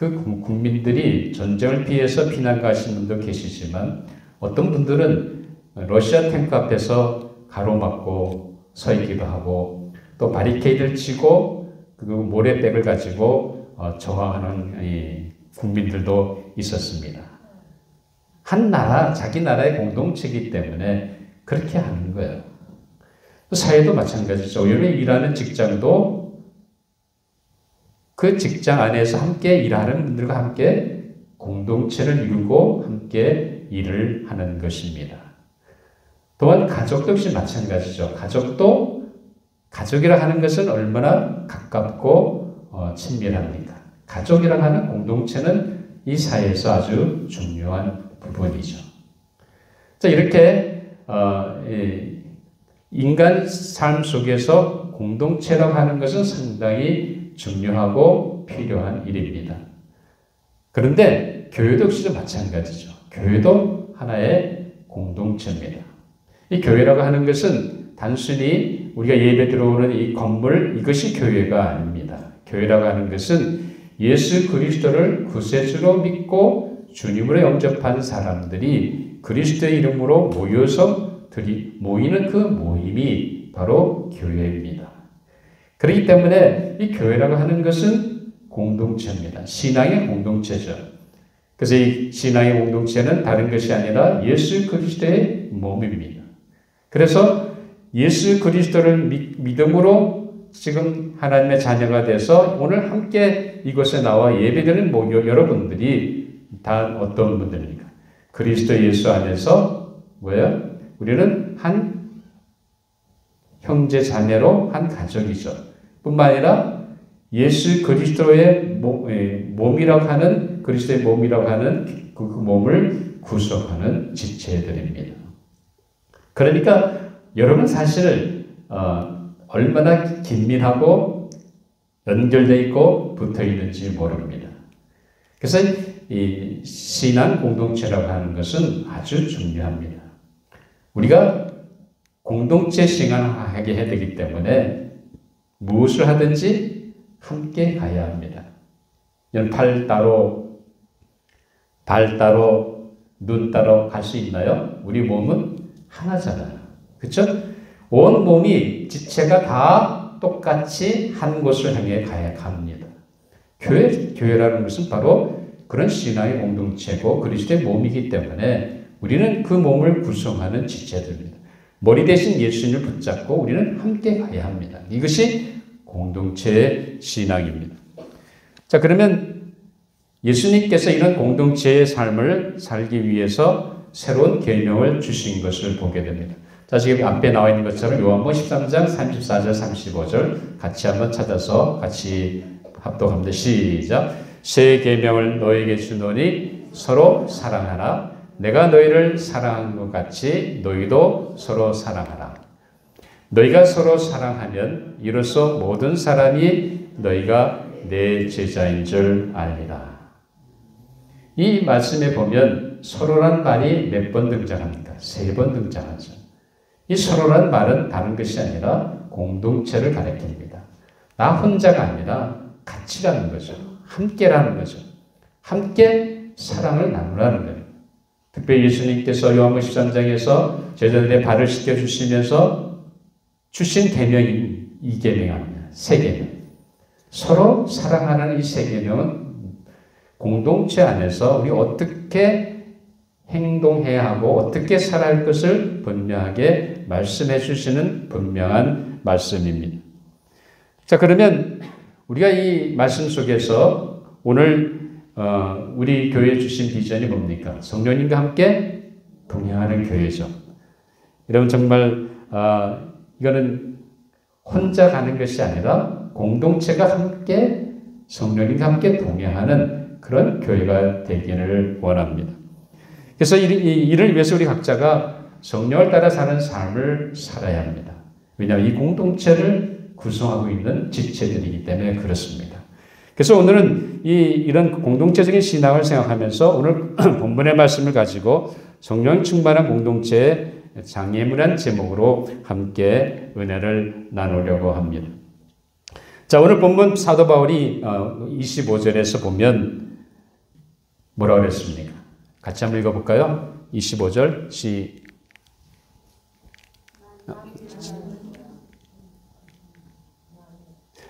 그 국민들이 전쟁을 피해서 피난 가신 분도 계시지만 어떤 분들은 러시아 탱크 앞에서 가로막고 서 있기도 하고 또 바리케이드를 치고 그 모래백을 가지고 저항하는 이 국민들도 있었습니다. 한 나라, 자기 나라의 공동체이기 때문에 그렇게 하는 거예요. 사회도 마찬가지죠. 여러분이 일하는 직장도 그 직장 안에서 함께 일하는 분들과 함께 공동체를 이루고 함께 일을 하는 것입니다. 또한 가족도 역시 마찬가지죠. 가족이라 하는 것은 얼마나 가깝고 친밀합니까? 가족이라 하는 공동체는 이 사회에서 아주 중요한 부분이죠. 자, 이렇게 인간 삶 속에서 공동체라고 하는 것은 상당히 중요하고 필요한 일입니다. 그런데 교회도 역시 마찬가지죠. 교회도 하나의 공동체입니다. 이 교회라고 하는 것은 단순히 우리가 예배 들어오는 이 건물, 이것이 교회가 아닙니다. 교회라고 하는 것은 예수 그리스도를 구세주로 믿고 주님으로 영접한 사람들이 그리스도의 이름으로 모여서 모이는 그 모임이 바로 교회입니다. 그렇기 때문에 이 교회라고 하는 것은 공동체입니다. 신앙의 공동체죠. 그래서 이 신앙의 공동체는 다른 것이 아니라 예수 그리스도의 몸입니다. 그래서 예수 그리스도를 믿음으로 지금 하나님의 자녀가 돼서 오늘 함께 이곳에 나와 예배드리는 여러분들이 다 어떤 분들입니까? 그리스도 예수 안에서 뭐예요? 우리는 한 형제 자매로 한 가족이죠. 뿐만 아니라 예수 그리스도의 몸이라고 하는 그리스도의 몸이라고 하는 그 몸을 구성하는 지체들입니다. 그러니까 여러분 사실 얼마나 긴밀하고 연결되어 있고 붙어 있는지 모릅니다. 그래서 이 신앙 공동체라고 하는 것은 아주 중요합니다. 우리가 공동체 신앙하게 해야 되기 때문에 무엇을 하든지 함께 가야 합니다. 팔 따로, 발 따로, 눈 따로 갈 수 있나요? 우리 몸은 하나잖아요. 그렇죠? 온 몸이 지체가 다 똑같이 한 곳을 향해 가야 합니다. 교회라는 것은 바로 그런 신앙의 공동체고 그리스도의 몸이기 때문에 우리는 그 몸을 구성하는 지체들입니다. 머리 대신 예수님을 붙잡고 우리는 함께 가야 합니다. 이것이 공동체의 신앙입니다. 자, 그러면 예수님께서 이런 공동체의 삶을 살기 위해서 새로운 계명을 주신 것을 보게 됩니다. 자, 지금 앞에 나와 있는 것처럼 요한복음 13장 34절 35절 같이 한번 찾아서 같이 합독합니다. 시작. 새 계명을 너에게 주노니 서로 사랑하라. 내가 너희를 사랑한 것 같이 너희도 서로 사랑하라. 너희가 서로 사랑하면 이로써 모든 사람이 너희가 내 제자인 줄 알리라. 이 말씀에 보면 서로란 말이 몇 번 등장합니까? 3번 등장하죠. 이 서로란 말은 다른 것이 아니라 공동체를 가리킵니다. 나 혼자가 아니라 같이라는 거죠. 함께라는 거죠. 함께 사랑을 나누라는 거예요. 특별히 예수님께서 요한복음 13장에서 제자들의 발을 씻겨주시면서 주신 계명이 이 계명입니다. 세 계명. 서로 사랑하는 이 세 계명은 공동체 안에서 우리 어떻게 행동해야 하고 어떻게 살아야 할 것을 분명하게 말씀해 주시는 분명한 말씀입니다. 자, 그러면 우리가 이 말씀 속에서 오늘 우리 교회에 주신 비전이 뭡니까? 성령님과 함께 동행하는 교회죠. 여러분 정말 이거는 혼자 가는 것이 아니라 공동체가 함께 성령님과 함께 동행하는 그런 교회가 되기를 원합니다. 그래서 이를 위해서 우리 각자가 성령을 따라 사는 삶을 살아야 합니다. 왜냐하면 이 공동체를 구성하고 있는 지체들이기 때문에 그렇습니다. 그래서 오늘은 이런 공동체적인 신앙을 생각하면서 오늘 본문의 말씀을 가지고 성령 충만한 공동체의 장애물이라는 제목으로 함께 은혜를 나누려고 합니다. 자, 오늘 본문 사도 바울이 25절에서 보면 뭐라고 그랬습니까? 같이 한번 읽어볼까요? 25절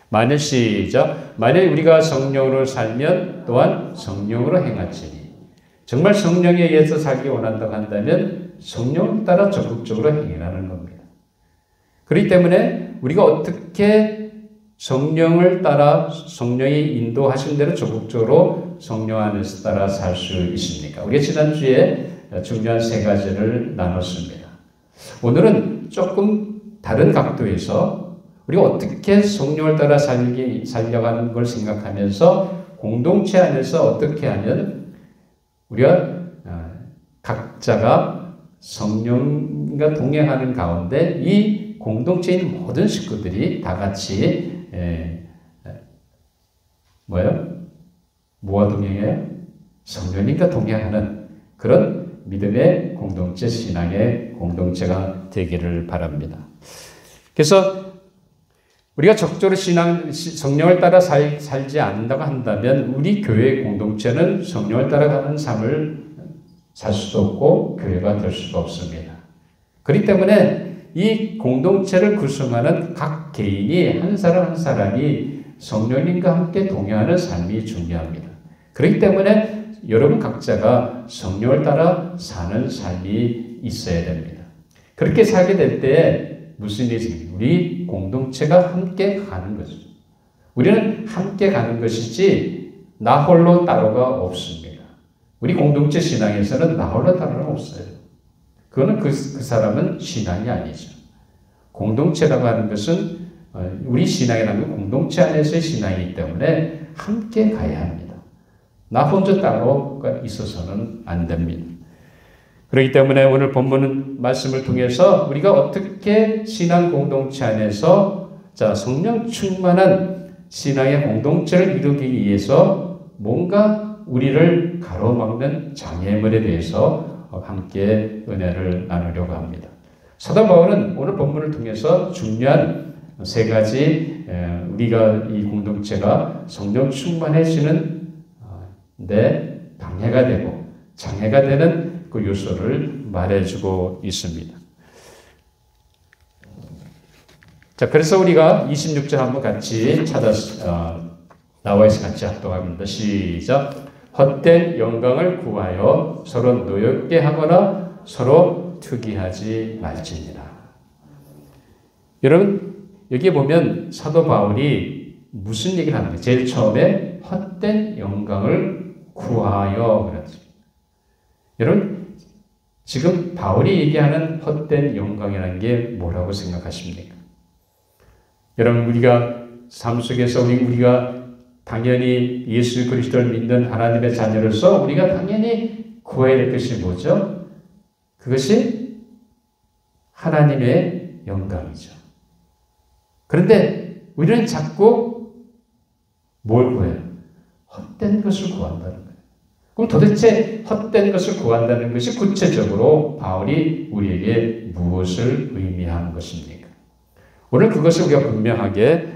만일 시작. 만일 우리가 성령으로 살면 또한 성령으로 행할지니. 정말 성령에 의해서 살기 원한다고 한다면 성령을 따라 적극적으로 행하는 겁니다. 그렇기 때문에 우리가 어떻게 성령을 따라 성령이 인도하신 대로 적극적으로 성령 안에서 따라 살 수 있습니까? 우리가 지난주에 중요한 세 가지를 나눴습니다. 오늘은 조금 다른 각도에서 우리가 어떻게 성령을 따라 살려가는 걸 생각하면서 공동체 안에서 어떻게 하면 우리가 각자가 성령과 동행하는 가운데 이 공동체인 모든 식구들이 다 같이 뭐와 동행해요? 성령님과 동행하는 그런 믿음의 공동체, 신앙의 공동체가 되기를 바랍니다. 그래서 우리가 적절히 성령을 따라 살지 않는다고 한다면 우리 교회 공동체는 성령을 따라가는 삶을 살 수도 없고 교회가 될 수도 없습니다. 그렇기 때문에 이 공동체를 구성하는 각 개인이 한 사람 한 사람이 성령님과 함께 동행하는 삶이 중요합니다. 그렇기 때문에 여러분 각자가 성령을 따라 사는 삶이 있어야 됩니다. 그렇게 살게 될 때 무슨 일이 생깁니까? 우리 공동체가 함께 가는 거죠. 우리는 함께 가는 것이지 나 홀로 따로가 없습니다. 우리 공동체 신앙에서는 나 홀로 따로가 없어요. 그거는 그 사람은 신앙이 아니죠. 공동체라고 하는 것은 우리 신앙이라는 건 공동체 안에서의 신앙이기 때문에 함께 가야 합니다. 나 혼자 따로가 있어서는 안 됩니다. 그렇기 때문에 오늘 본문 말씀을 통해서 우리가 어떻게 신앙 공동체 안에서 성령 충만한 신앙의 공동체를 이루기 위해서 뭔가 우리를 가로막는 장애물에 대해서 함께 은혜를 나누려고 합니다. 사도 바울은 오늘 본문을 통해서 중요한 세 가지 우리가 이 공동체가 성령 충만해지는 데 방해가 되고 장애가 되는 그 요소를 말해주고 있습니다. 자, 그래서 우리가 26절 한번 같이 나와서 같이 합독합니다. 시작. 헛된 영광을 구하여 서로 노엽게 하거나 서로 투기하지 말지니라. 여러분, 여기 보면 사도 바울이 무슨 얘기를 하는 거예요? 제일 처음에 헛된 영광을 구하여 그랬죠. 여러분, 지금 바울이 얘기하는 헛된 영광이라는 게 뭐라고 생각하십니까? 여러분, 우리가 삶 속에서 우리가 당연히 예수 그리스도를 믿는 하나님의 자녀로서 우리가 당연히 구해야 될 것이 뭐죠? 그것이 하나님의 영광이죠. 그런데 우리는 자꾸 뭘 구해요? 헛된 것을 구한다는 거예요. 그럼 도대체 헛된 것을 구한다는 것이 구체적으로 바울이 우리에게 무엇을 의미하는 것입니까? 오늘 그것을 우리가 분명하게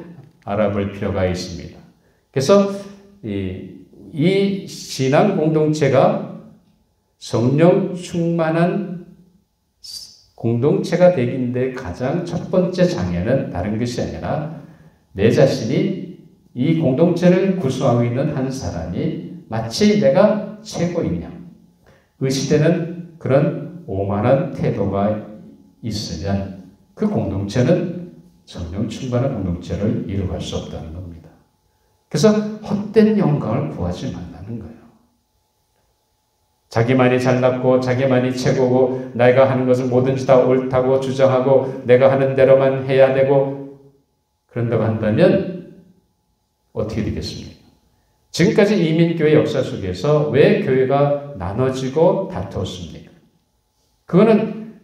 알아볼 필요가 있습니다. 그래서 이 신앙 공동체가 성령 충만한 공동체가 되기인데 가장 첫 번째 장애는 다른 것이 아니라 내 자신이 이 공동체를 구성하고 있는 한 사람이 마치 내가 최고인 양 의시되는 그런 오만한 태도가 있으면 그 공동체는 성령 충만한 공동체를 이루어갈 수 없다는 겁니다. 그래서 헛된 영광을 구하지 말라는 거예요. 자기만이 잘났고 자기만이 최고고 내가 하는 것은 뭐든지 다 옳다고 주장하고 내가 하는 대로만 해야 되고 그런다고 한다면 어떻게 되겠습니까? 지금까지 이민교회 역사 속에서 왜 교회가 나눠지고 다투었습니까? 그거는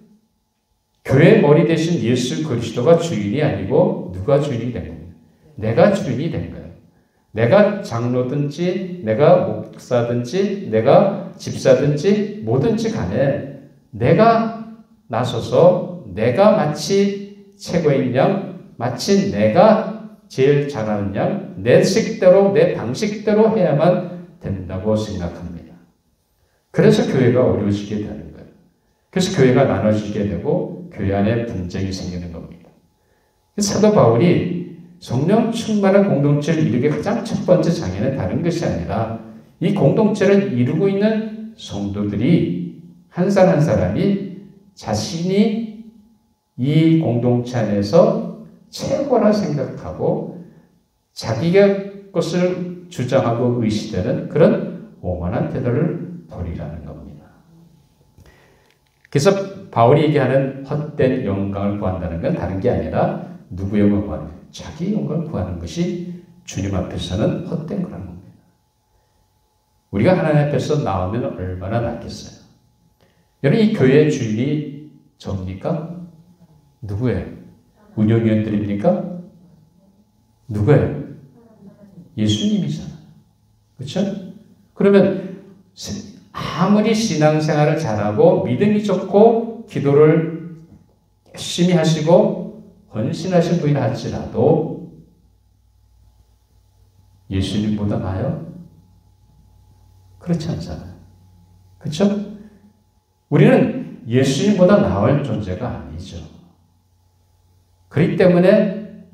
교회의 머리 대신 예수 그리스도가 주인이 아니고 누가 주인이 된 겁니다. 내가 주인이 된 거예요. 내가 장로든지 내가 목사든지 내가 집사든지 뭐든지 간에 내가 나서서 내가 마치 최고인 양 마치 내가 제일 잘하는 양 내 식대로 내 방식대로 해야만 된다고 생각합니다. 그래서 교회가 어려워지게 되는 거예요. 그래서 교회가 나눠지게 되고 교회 안에 분쟁이 생기는 겁니다. 사도 바울이 성령 충만한 공동체를 이루기 가장 첫 번째 장애는 다른 것이 아니라 이 공동체를 이루고 있는 성도들이 한 사람 한 사람이 자신이 이 공동체 안에서 최고라 생각하고 자기의 것을 주장하고 의시되는 그런 오만한 태도를 버리라는 겁니다. 그래서 바울이 얘기하는 헛된 영광을 구한다는 건 다른 게 아니라 누구의 영광을 구하는 거예요? 자기 영광을 구하는 것이 주님 앞에서는 헛된 거라는 겁니다. 우리가 하나님 앞에서 나오면 얼마나 낫겠어요? 여러분, 이 교회의 주인이 접니까? 누구예요? 운영위원들입니까? 누구예요? 예수님이잖아요. 그렇죠? 그러면 아무리 신앙생활을 잘하고 믿음이 좋고 기도를 열심히 하시고 헌신하신 분이라 할지라도 예수님보다 나아요? 그렇지 않잖아요. 그렇죠? 우리는 예수님보다 나을 존재가 아니죠. 그렇기 때문에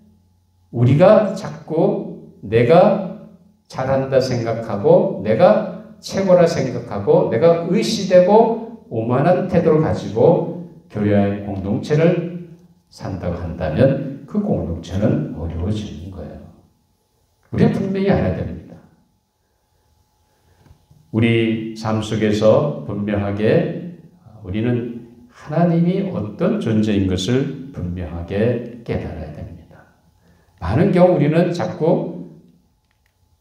우리가 자꾸 내가 잘한다 생각하고 내가 최고라 생각하고 내가 의시되고 오만한 태도를 가지고 교회의 공동체를 산다고 한다면 그 공동체는 어려워지는 거예요. 우리는 분명히 알아야 됩니다. 우리 삶 속에서 분명하게 우리는 하나님이 어떤 존재인 것을 분명하게 깨달아야 됩니다. 많은 경우 우리는 자꾸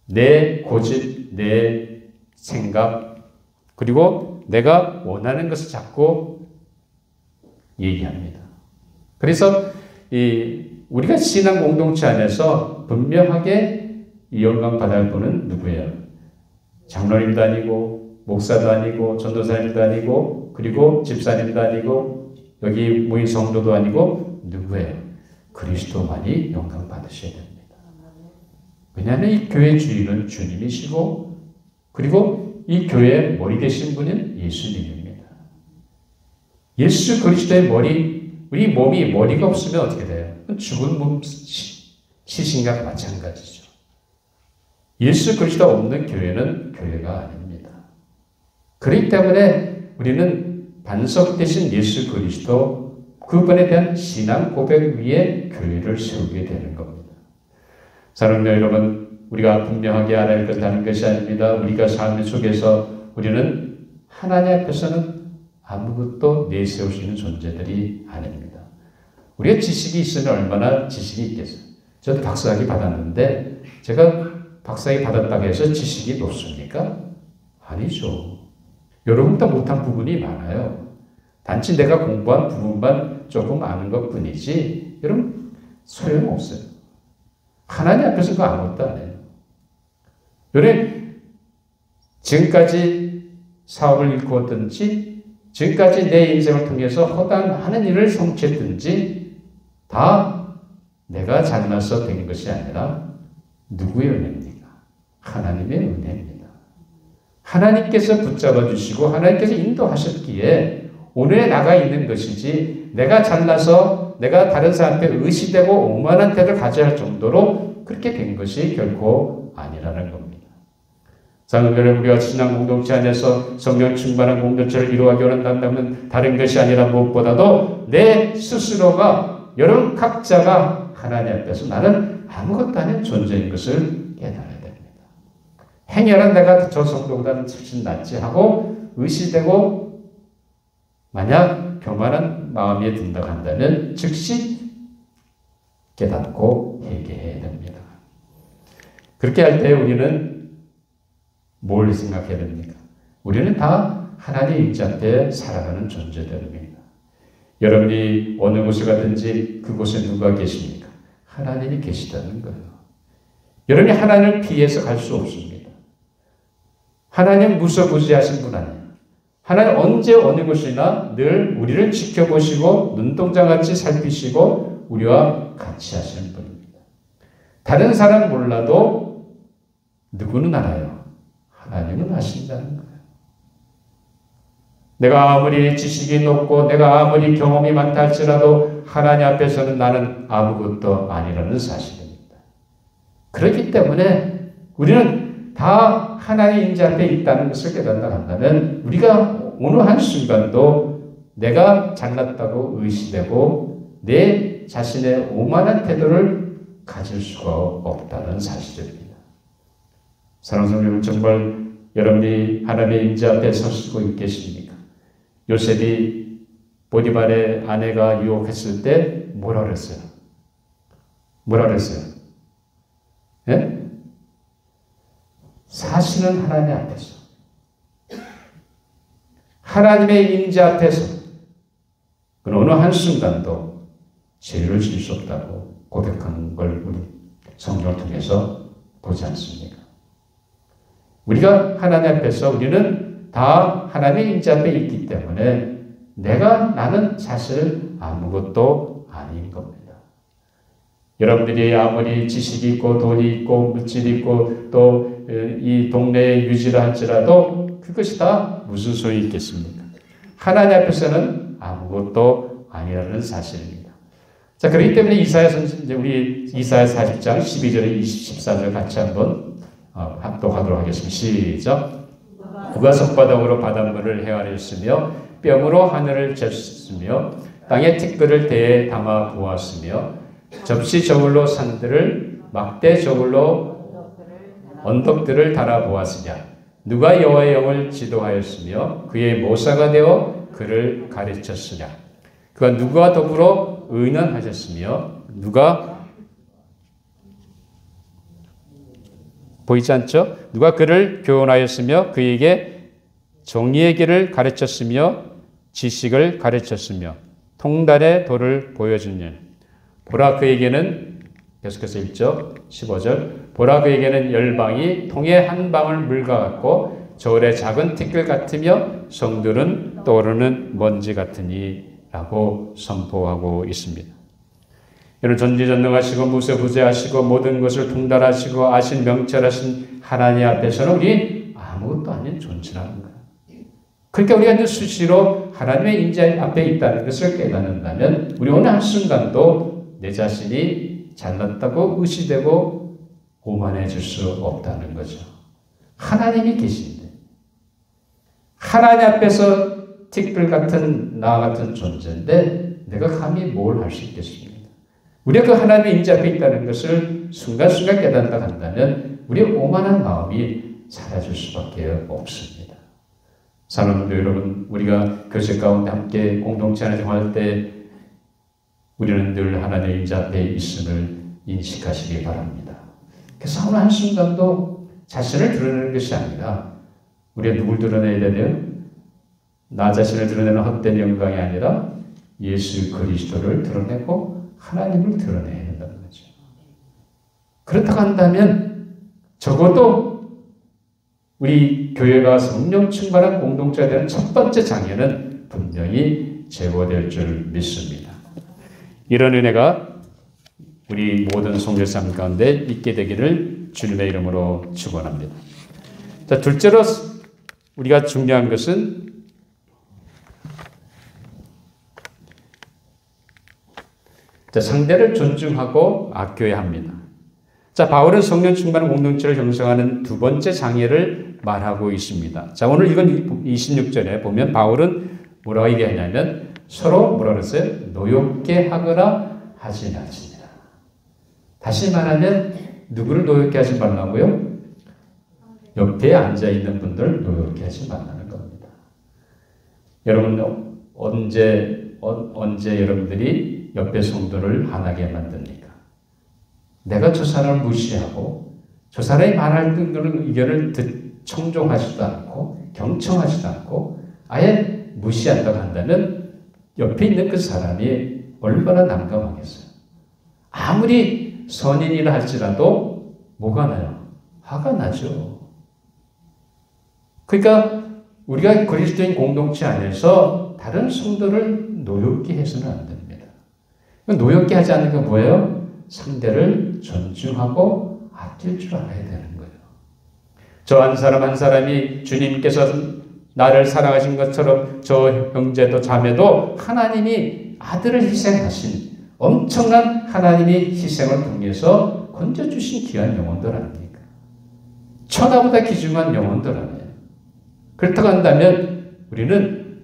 내 고집, 내 생각, 그리고 내가 원하는 것을 자꾸 얘기합니다. 그래서 우리가 신앙 공동체 안에서 분명하게 이 영광 받을 분은 누구예요? 장로님도 아니고 목사도 아니고 전도사님도 아니고 그리고 집사님도 아니고 여기 모인 성도도 아니고 누구예요? 그리스도만이 영광 받으셔야 됩니다. 왜냐하면 이 교회 주인은 주님이시고 그리고 이 교회의 머리 되신 분은 예수님입니다. 예수 그리스도의 머리, 우리 몸이 머리가 없으면 어떻게 돼요? 죽은 몸 시신과 마찬가지죠. 예수 그리스도 없는 교회는 교회가 아닙니다. 그렇기 때문에 우리는 반석 대신 예수 그리스도 그분에 대한 신앙 고백 위에 교회를 세우게 되는 겁니다. 사랑하는 여러분, 우리가 분명하게 알아야 할 것은 다른 것이 아닙니다. 우리가 삶 속에서 우리는 하나님 앞에서는 아무것도 내세울 수 있는 존재들이 아닙니다. 우리가 지식이 있으면 얼마나 지식이 있겠어요. 저도 박사학위 받았는데 제가 박사학위 받았다고 해서 지식이 높습니까? 아니죠. 여러분도 못한 부분이 많아요. 단지 내가 공부한 부분만 조금 아는 것 뿐이지 여러분 소용없어요. 하나님 앞에서 그거 아무것도 안 해요. 여러분 지금까지 사업을 일구었든지 지금까지 내 인생을 통해서 허다한 많은 일을 성취했든지 다 내가 잘나서 된 것이 아니라 누구의 은혜입니까? 하나님의 은혜입니다. 하나님께서 붙잡아 주시고 하나님께서 인도하셨기에 오늘에 나가 있는 것이지 내가 잘나서 내가 다른 사람 앞에 의시되고 오만한 태도를 가져야 할 정도로 그렇게 된 것이 결코 아니라는 겁니다. 사랑하는 여러분, 우리가 신앙 공동체 안에서 성령 충만한 공동체를 이루어가기 원한다면 다른 것이 아니라 무엇보다도 내 스스로가 여러분 각자가 하나님 앞에서 나는 아무것도 아닌 존재인 것을 깨달아야 됩니다. 행여는 내가 저 성도보다는 훨씬 낫지 하고 의시되고 만약 교만한 마음이 든다고 한다면 즉시 깨닫고 회개해야 됩니다. 그렇게 할 때 우리는 뭘 생각해야 됩니까? 우리는 다 하나님 임재 앞에 살아가는 존재들입니다. 여러분이 어느 곳에 가든지 그곳에 누가 계십니까? 하나님이 계시다는 거예요. 여러분이 하나님을 피해서 갈 수 없습니다. 하나님 무소부지하신 분 아니에요. 하나님 언제 어느 곳이나 늘 우리를 지켜보시고 눈동자같이 살피시고 우리와 같이 하시는 분입니다. 다른 사람 몰라도 누구는 알아요. 하나님은 아신다는 거예요. 내가 아무리 지식이 높고 내가 아무리 경험이 많다 할지라도 하나님 앞에서는 나는 아무것도 아니라는 사실입니다. 그렇기 때문에 우리는 다 하나님의 임재 앞에 있다는 것을 깨닫는다 한다면 우리가 어느 한순간도 내가 잘났다고 의시되고 내 자신의 오만한 태도를 가질 수가 없다는 사실입니다. 사랑하는 성도 여러분, 정말 여러분이 하나님의 임재 앞에 서시고 있겠습니까? 요셉이 보디발의 아내가 유혹했을 때 뭐라 그랬어요? 뭐라 그랬어요? 예? 사실은 하나님 앞에서, 하나님의 임재 앞에서 어느 한순간도 죄를 지을 수 없다고 고백한 걸 우리 성경을 통해서 보지 않습니까? 우리가 하나님 앞에서 우리는 다 하나님의 임재 앞에 있기 때문에 나는 사실 아무것도 아닌 겁니다. 여러분들이 아무리 지식이 있고 돈이 있고 물질이 있고 또 이 동네에 유지를 할지라도 그것이 다 무슨 소용이 있겠습니까? 하나님 앞에서는 아무것도 아니라는 사실입니다. 자, 그렇기 때문에 우리 이사야 40장 12절에 14절 같이 한번 합독하도록 하겠습니다. 시작. 누가 손바닥으로 바닷물을 헤아렸으며 뺨으로 하늘을 쟀으며 땅에 티끌을 대에 담아 보았으며 접시 저울로 산들을 막대 저울로 언덕들을 달아 보았으냐. 누가 여호와의 영을 지도하였으며 그의 모사가 되어 그를 가르쳤으냐. 그가 누구와 더불어 의논하셨으며 누가 보이지 않죠? 누가 그를 교훈하였으며 그에게 정의의 길을 가르쳤으며 지식을 가르쳤으며 통달의 도를 보여주니 보라 그에게는 계속해서 읽죠. 15절 보라 그에게는 열방이 통에 한 방울 물과 같고 저울의 작은 티끌 같으며 성들은 떠오르는 먼지 같으니 라고 선포하고 있습니다. 여러분 전지전능하시고 무소부재하시고 모든 것을 통달하시고 아신 명철하신 하나님 앞에서는 우리 아무것도 아닌 존재라는 거예요. 그러니까 우리가 이제 수시로 하나님의 임재 앞에 있다는 것을 깨닫는다면 우리 어느 한순간도 내 자신이 잘났다고 의시되고 오만해질 수 없다는 거죠. 하나님이 계신데 하나님 앞에서 티끌 같은 나 같은 존재인데 내가 감히 뭘 할 수 있겠습니까? 우리가 그 하나님의 임재 앞에 있다는 것을 순간순간 깨닫는다 한다면 우리의 오만한 마음이 사라질 수밖에 없습니다. 사랑하는 여러분, 우리가 교제 가운데 함께 공동체 안에 생활할 때 우리는 늘 하나님의 임재 앞에 있음을 인식하시기 바랍니다. 그래서 어느 한순간도 자신을 드러내는 것이 아니라 우리가 누굴 드러내야 되나요? 나 자신을 드러내는 헛된 영광이 아니라 예수 그리스도를 드러내고 하나님을 드러내야 된다는 거죠. 그렇다고 한다면 적어도 우리 교회가 성령 충만한 공동체가 되는 첫 번째 장애는 분명히 제거될 줄 믿습니다. 이런 은혜가 우리 모든 성도의 삶 가운데 있게 되기를 주님의 이름으로 축원합니다. 자, 둘째로 우리가 중요한 것은 상대를 존중하고 아껴야 합니다. 자, 바울은 성령 충만한 공동체를 형성하는 두 번째 장애를 말하고 있습니다. 자, 오늘 이건 26절에 보면 바울은 뭐라고 얘기하냐면 서로 뭐라 그랬어요? 노엽게 하거나 하지 마시니라. 다시 말하면 누구를 노엽게 하지 말라고요? 옆에 앉아있는 분들 노엽게 하지 말라는 겁니다. 여러분 언제 여러분들이 옆에 성도를 화나게 만듭니까? 내가 저 사람을 무시하고 저 사람이 말할 의견을 청종하지도 않고 경청하지도 않고 아예 무시한다고 한다면 옆에 있는 그 사람이 얼마나 난감하겠어요. 아무리 선인이라 할지라도 뭐가 나요? 화가 나죠. 그러니까 우리가 그리스도인 공동체 안에서 다른 성도를 노엽게 해서는 안 됩니다. 노엽게 하지 않는 게 뭐예요? 상대를 존중하고 아낄 줄 알아야 되는 거예요. 저 한 사람 한 사람이 주님께서 나를 사랑하신 것처럼 저 형제도 자매도 하나님이 아들을 희생하신 엄청난 하나님의 희생을 통해서 건져주신 귀한 영혼들 아닙니까? 천하보다 귀중한 영혼들 아니에요. 그렇다고 한다면 우리는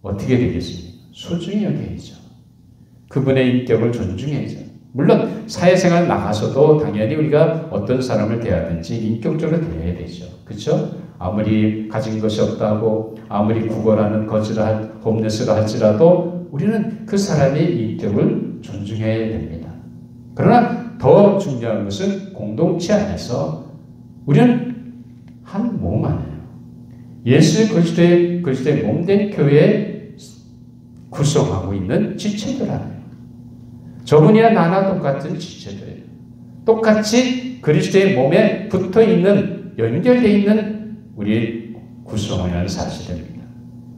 어떻게 되겠습니까? 소중히 여겨야죠. 그분의 인격을 존중해야죠. 물론 사회생활 나가서도 당연히 우리가 어떤 사람을 대하든지 인격적으로 대해야 되죠. 그렇죠? 아무리 가진 것이 없다고 아무리 구걸하는 거지라 홈레스라 할지라도 우리는 그 사람의 인격을 존중해야 됩니다. 그러나 더 중요한 것은 공동체 안에서 우리는 한 몸 안에요. 예수 그리스도의 몸된 교회에 구성하고 있는 지체들 안에요. 저분이나 나나 똑같은 지체들이에요. 똑같이 그리스도의 몸에 붙어있는 연결되어 있는 우리 구성원이라는 사실입니다.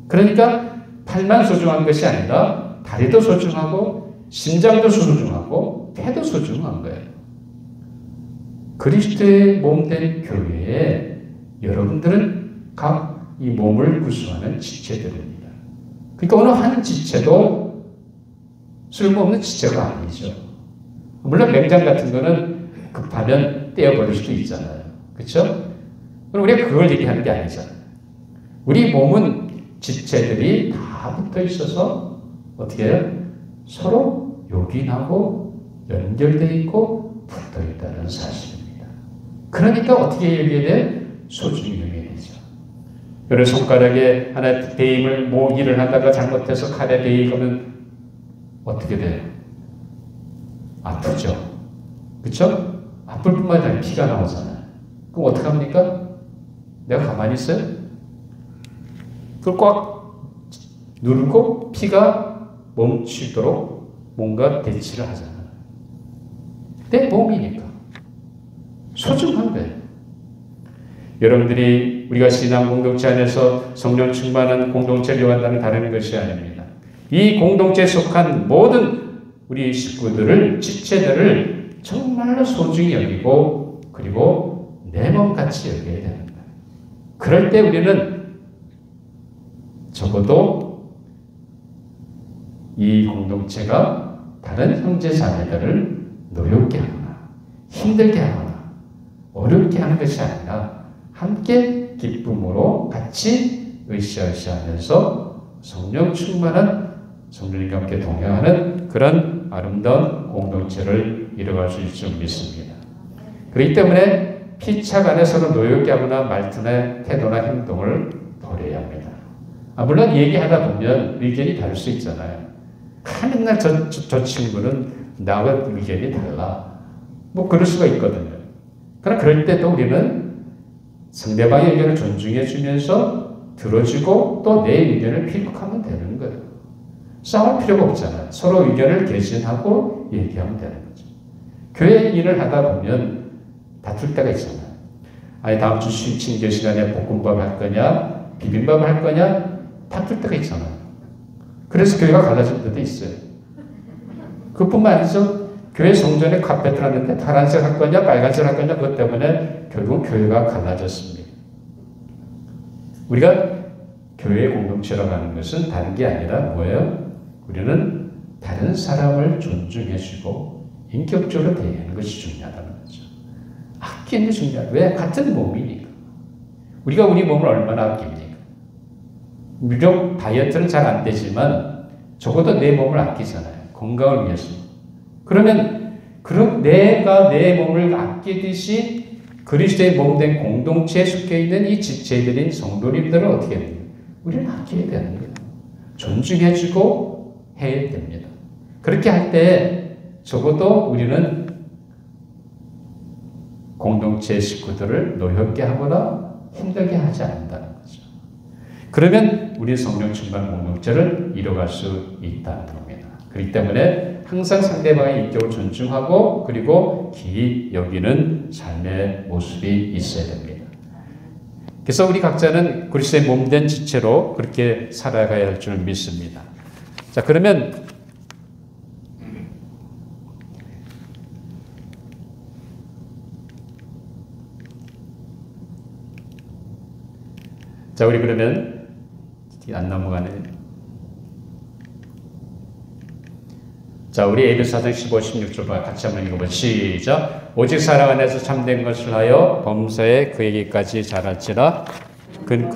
그러니까 팔만 소중한 것이 아니라 다리도 소중하고 심장도 소중하고 폐도 소중한 거예요. 그리스도의 몸된 교회에 여러분들은 각 이 몸을 구성하는 지체들입니다. 그러니까 어느 한 지체도 쓸모없는 지체가 아니죠. 물론 맹장 같은 거는 급하면 떼어버릴 수도 있잖아요. 그렇죠? 그럼 우리가 그걸 얘기하는 게 아니잖아요. 우리 몸은 지체들이 다 붙어 있어서 어떻게 해요? 서로 요긴하고 연결되어 있고 붙어 있다는 사실입니다. 그러니까 어떻게 여기에 대해 소중히 여겨야 되죠. 여러 손가락에 하나 베임을 일을 하다가 잘못해서 칼에 베이면 어떻게 돼요? 아프죠. 그렇죠? 아플 뿐만 아니라 피가 나오잖아요. 그럼 어떻게 합니까? 내가 가만히 있어요? 그걸 꽉 누르고 피가 멈추도록 뭔가 대치를 하잖아요. 내 몸이니까. 소중한 거예요. 여러분들이 우리가 신앙 공동체 안에서 성령 충만한 공동체를 요한다는 다른 것이 아닙니다. 이 공동체에 속한 모든 우리 식구들을, 지체들을 정말로 소중히 여기고 그리고 내 몸같이 여겨야 되는 거예요. 그럴 때 우리는 적어도 이 공동체가 다른 형제 자매들을 노엽게 하거나 힘들게 하거나 어렵게 하는 것이 아니라 함께 기쁨으로 같이 으쌰으쌰하면서 성령 충만한 성령님과 함께 동행하는 그런 아름다운 공동체를 이뤄갈 수 있을 줄 믿습니다. 그렇기 때문에 피착 안에 서로 노엽게 하거나 말투나 태도나 행동을 버려야 합니다. 물론 얘기하다 보면 의견이 다를 수 있잖아요. 맨날 저 친구는 나와 의견이 달라. 뭐 그럴 수가 있거든요. 그러나 그럴 때도 우리는 상대방의 의견을 존중해 주면서 들어주고 또 내 의견을 피력하면 되는 거예요. 싸울 필요가 없잖아요. 서로 의견을 개진하고 얘기하면 되는 거죠. 교회 일을 하다 보면 다툴 때가 있잖아요. 아니 다음 주 신교 시간에 볶음밥 할 거냐 비빔밥 할 거냐 다툴 때가 있잖아요. 그래서 교회가 갈라질 때도 있어요. 그뿐만 아니죠. 교회 성전에 카페트를 하는데 파란색 할 거냐 빨간색 할 거냐 그것 때문에 결국 교회가 갈라졌습니다. 우리가 교회 공동체라고 하는 것은 다른 게 아니라 뭐예요? 우리는 다른 사람을 존중해주고 인격적으로 대하는 것이 중요하다는 거죠. 아끼는 게 중요하다. 왜? 같은 몸이니까. 우리가 우리 몸을 얼마나 아낍니까? 비록 다이어트는 잘 안 되지만 적어도 내 몸을 아끼잖아요. 건강을 위해서. 그러면 내가 내 몸을 아끼듯이 그리스도의 몸된 공동체에 속해 있는 이 지체들인 성도님들은 어떻게 해야 돼요? 우리는 아껴야 되는 거예요. 존중해주고 해야 됩니다. 그렇게 할 때 적어도 우리는 공동체 식구들을 노엽게 하거나 힘들게 하지 않는다는 거죠. 그러면 우리 성령 충만 공동체를 이뤄갈 수 있다는 겁니다. 그렇기 때문에 항상 상대방의 인격을 존중하고 그리고 기이 여기는 삶의 모습이 있어야 됩니다. 그래서 우리 각자는 그리스도의 몸된 지체로 그렇게 살아가야 할 줄 믿습니다. 자, 그러면 우리 그러면 안 넘어가네. 자, 우리 에베소 4장 15, 16절 같이 한번 읽어보죠. 시작. 오직 사랑 안에서 참된 것을 하여 범사에 그에게까지 자랄지라. 그는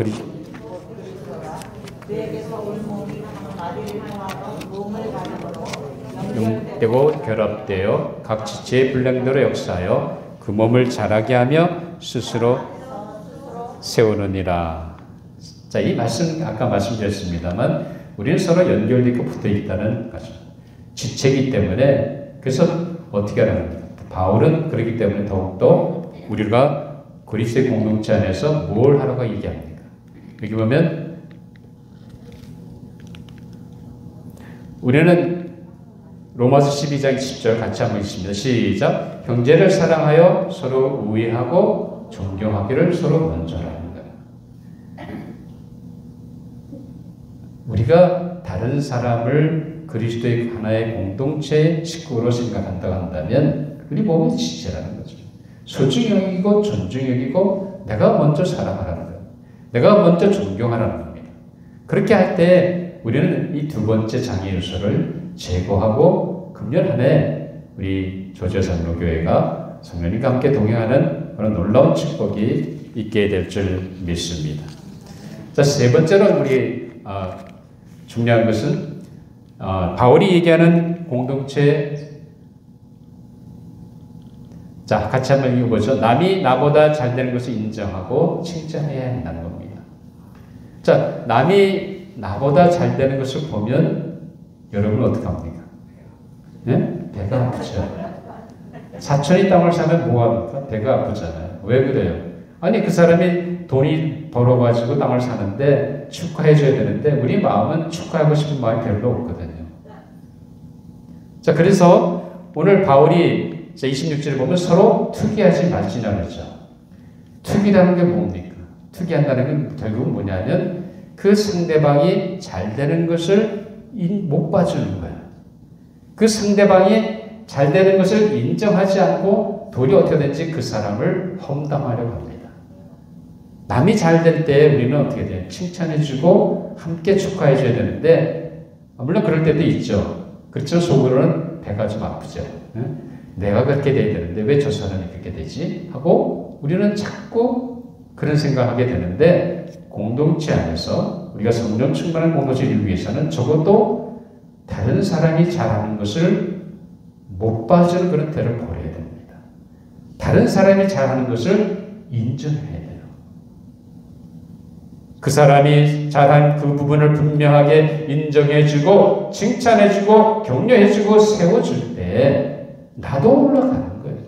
용되고 결합되어 각 지체의 분량대로 역사하여 그 몸을 자라게 하며 스스로 세우느니라. 자, 이 말씀 아까 말씀드렸습니다만 우리는 서로 연결되고 붙어 있다는 거죠. 지체이기 때문에. 그래서 어떻게 하는 바울은 그렇기 때문에 더욱더 우리가 그리스도의 공동체 안에서 뭘 하라고 얘기합니까? 여기 보면 우리는 로마서 12장 10절 같이 한번 읽습니다. 시작. 형제를 사랑하여 서로 우애하고 존경하기를 서로 먼저 하는 거예요. 우리가 다른 사람을 그리스도의 하나의 공동체의 식구로 생각한다고 한다면 우리 몸의 지체라는 거죠. 소중히 여기고 존중히 여기고 내가 먼저 사랑하라는 거예요. 내가 먼저 존경하라는 겁니다. 그렇게 할 때 우리는 이 두 번째 장애 요소를 제거하고 금년 한 해 우리 조지아장로교회가 성령님과 함께 동행하는 그런 놀라운 축복이 있게 될 줄 믿습니다. 자, 세 번째로 우리 중요한 것은 바울이 얘기하는 공동체. 자, 같이 한번 읽어보죠. 남이 나보다 잘 되는 것을 인정하고 칭찬해야 한다는 겁니다. 자, 남이 나보다 잘 되는 것을 보면 여러분 어떻게 합니까? 네? 배가 아프죠. 사촌이 땅을 사면 뭐합니까? 배가 아프잖아요. 왜 그래요? 아니, 그 사람이 돈이 벌어가지고 땅을 사는데 축하해줘야 되는데 우리 마음은 축하하고 싶은 마음이 별로 없거든요. 자, 그래서 오늘 바울이 26절에 보면 서로 투기하지 말지냐 그러죠. 투기라는 게 뭡니까? 투기한다는 건 결국은 뭐냐면 그 상대방이 잘 되는 것을 못 봐주는 거야. 그 상대방이 잘 되는 것을 인정하지 않고 도리어 어떻게 되는지 그 사람을 험담하려고 합니다. 남이 잘 될 때 우리는 어떻게 돼요? 칭찬해주고 함께 축하해줘야 되는데 물론 그럴 때도 있죠. 그렇죠. 속으로는 배가 좀 아프죠. 내가 그렇게 돼야 되는데 왜 저 사람이 그렇게 되지? 하고 우리는 자꾸 그런 생각하게 되는데 공동체 안에서 우리가 성령 충만한 공동체를 위해서는 적어도 다른 사람이 잘하는 것을 못 봐주는 그런 때를 버려야 됩니다. 다른 사람이 잘하는 것을 인정해야 돼요. 그 사람이 잘한 그 부분을 분명하게 인정해주고 칭찬해주고 격려해주고 세워줄 때 나도 올라가는 거예요.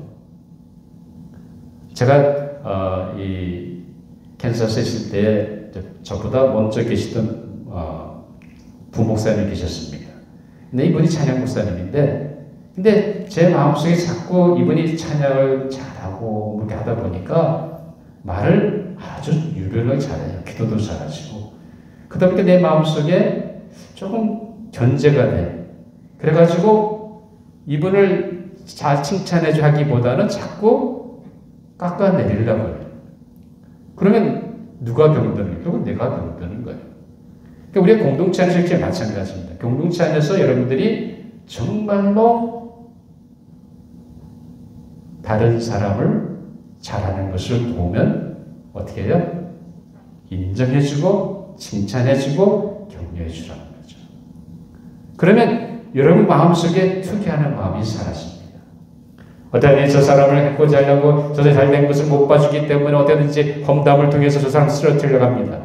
제가 이 캔사스에 있을 때 저보다 먼저 계시던 부목사님이 계셨습니다. 근데 이분이 찬양 목사님인데 근데 제 마음속에 자꾸 이분이 찬양을 잘하고 그렇게 하다 보니까 말을 아주 유별나게 잘해요. 기도도 잘하시고 그러다 보니까 내 마음속에 조금 견제가 돼. 그래가지고 이분을 잘 칭찬해줘 하기보다는 자꾸 깎아내리려고 해요. 그러면 누가 병드는 거예요? 내가 병드는 거예요. 그러니까 우리의 공동체 안에서 이렇게 마찬가지입니다. 공동체 안에서 여러분들이 정말로 다른 사람을 잘하는 것을 보면 어떻게 해요? 인정해주고 칭찬해주고 격려해주라는 거죠. 그러면 여러분 마음속에 투기하는 마음이 사라집니다. 어떻게든 저 사람을 해코지 하려고 저 잘된 것을 못 봐주기 때문에 어떻게든지 험담을 통해서 저 사람을 쓰러뜨리려고 합니다.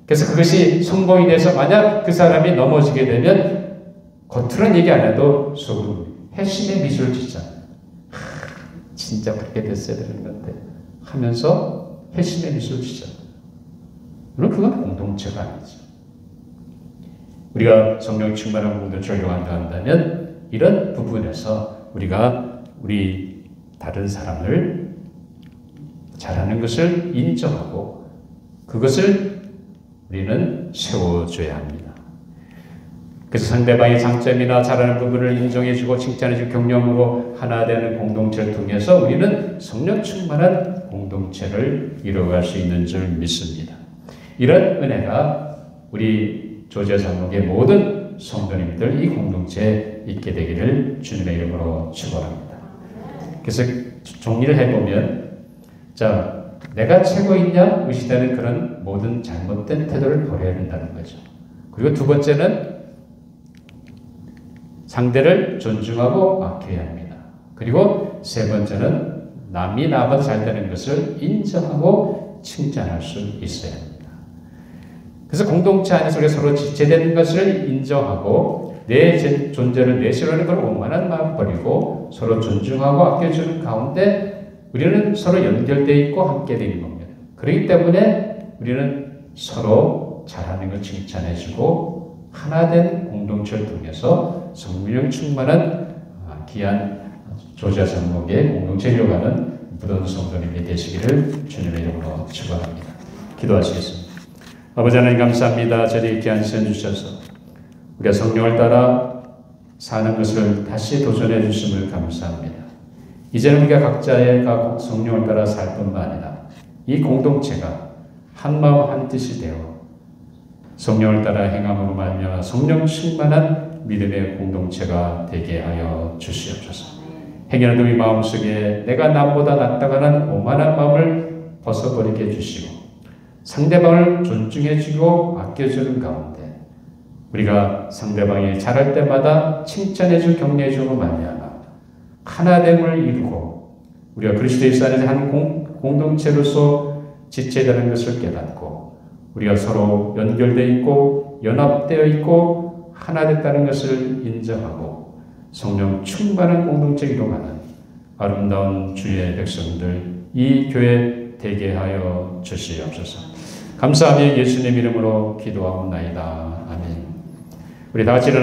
그래서 그것이 성공이 돼서 만약 그 사람이 넘어지게 되면 겉으로는 얘기 안 해도 속으로 회심의 미소를 짓잖아요. 진짜 그렇게 됐어야 되는 건데 하면서 회심의 미소를 짓잖아요. 물론 그건 공동체가 아니죠. 우리가 성령 충만한 공동체를 요한한다면 이런 부분에서 우리가 우리 다른 사람을 잘하는 것을 인정하고 그것을 우리는 세워줘야 합니다. 그래서 상대방의 장점이나 잘하는 부분을 인정해주고 칭찬해주고 격려함으로 하나 되는 공동체를 통해서 우리는 성령 충만한 공동체를 이루어갈 수 있는 줄 믿습니다. 이런 은혜가 우리 조지아 장로교의 모든 성도님들 이 공동체에 있게 되기를 주님의 이름으로 축원합니다. 그래서 정리를 해보면, 자, 내가 최고이냐 의시되는 그런 모든 잘못된 태도를 버려야 된다는 거죠. 그리고 두 번째는 상대를 존중하고 아껴야 합니다. 그리고 세 번째는 남이 나보다 잘 되는 것을 인정하고 칭찬할 수 있어야 합니다. 그래서 공동체 안에서 우리가 서로 지체되는 것을 인정하고 내 존재를 내세우는 걸 오만한 마음 버리고 서로 존중하고 아껴주는 가운데 우리는 서로 연결되어 있고 함께 되는 겁니다. 그렇기 때문에 우리는 서로 잘하는 걸 칭찬해주고 하나된 공동체를 통해서 성령 충만한 귀한 조지아 장로교의 공동체에 이어가는 무더운 성도님이 되시기를 주님의 이름으로 축원합니다. 기도하시겠습니다. 아버지 하나님 감사합니다. 저희 귀한 시간 주셔서 우리가 성령을 따라 사는 것을 다시 도전해 주심을 감사합니다. 이제는 우리가 각자가 성령을 따라 살 뿐만 아니라 이 공동체가 한 마음 한 뜻이 되어 성령을 따라 행함으로 말미암아 성령 충만한 믿음의 공동체가 되게 하여 주시옵소서. 행여라도 우리 마음속에 내가 남보다 낫다가는 오만한 마음을 벗어버리게 해주시고 상대방을 존중해주고 아껴주는 가운데 우리가 상대방이 잘할 때마다 칭찬해주고 격려해주고 말미암아 하나됨을 이루고 우리가 그리스도의 안에서 한 공동체로서 지체되는 것을 깨닫고 우리가 서로 연결되어 있고 연합되어 있고 하나 됐다는 것을 인정하고 성령 충만한 공동체를 이루어가는 아름다운 주의 백성들 이 교회 되게 하여 주시옵소서. 감사하며 예수님 이름으로 기도하옵나이다. 아멘. 우리 다 같이 일어나